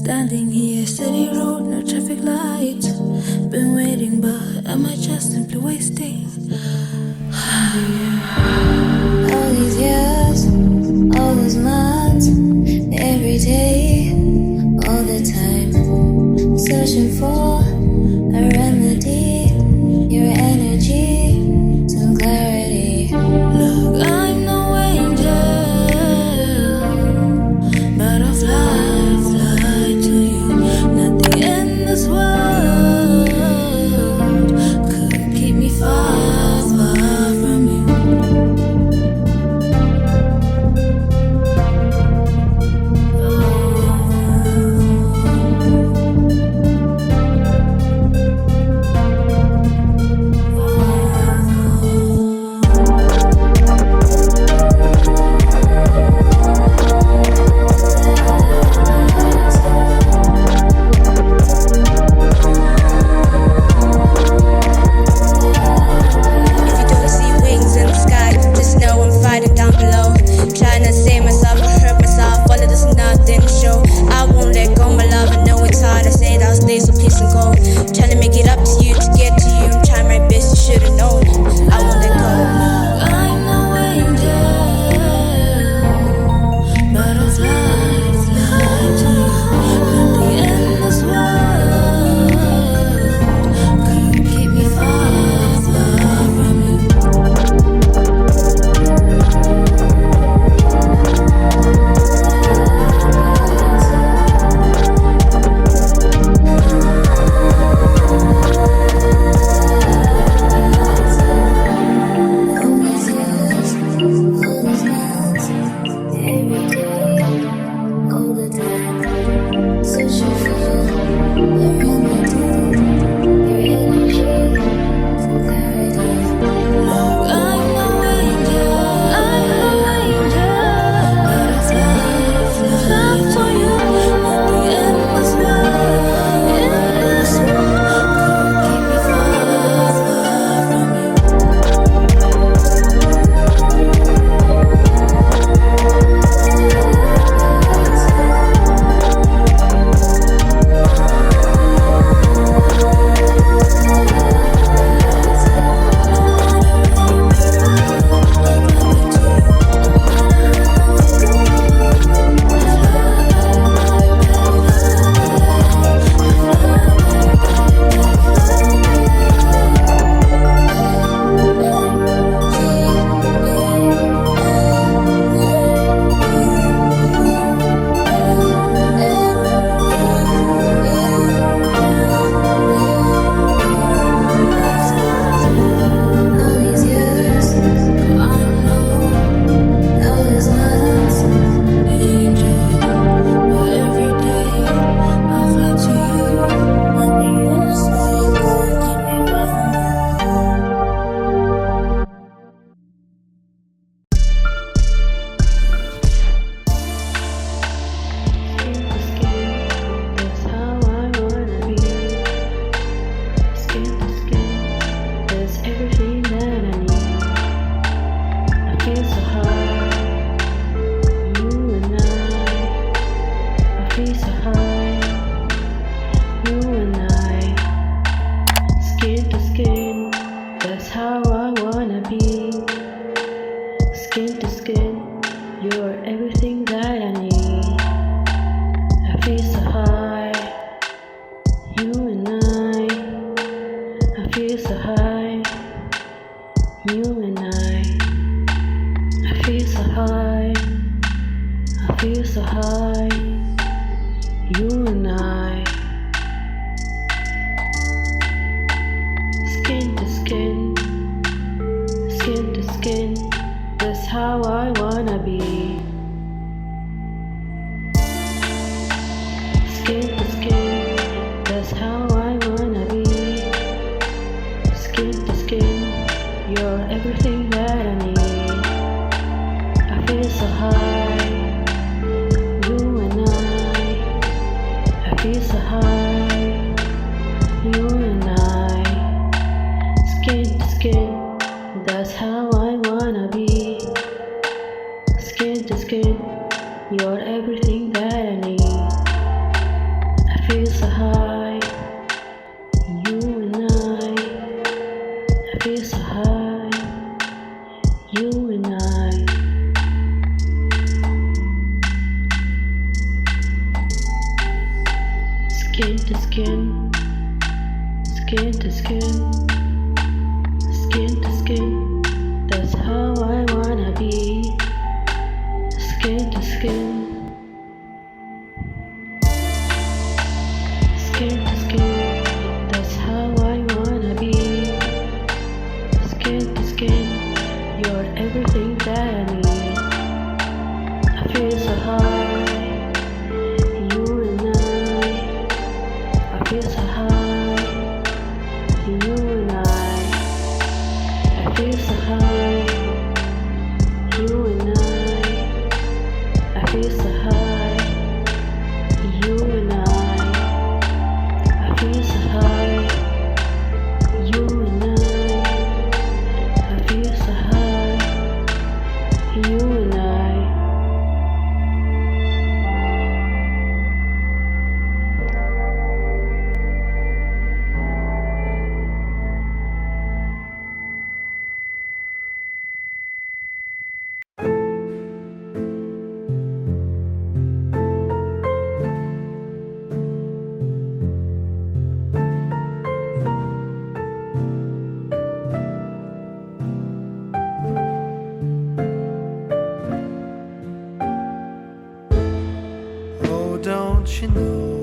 Standing here, city road, no traffic lights. Been waiting, but am I just simply wasting? All these years, all those months, every day, all the time, searching for a remedy, your energy, some clarity. Look, I'm no angel, but I've lied to you. Nothing in this world could keep me far, far from you. You're everything that I need. Skin to skin, skin to skin. That's how I wanna be. Skin to skin, skin to skin. That's how I wanna be. Skin to skin, you're everything that I need. I feel so high, you and I feel so high, you and I feel so high, you and I feel so high, you and I feel so high, you and I feel so high, you and I. Oh, don't you know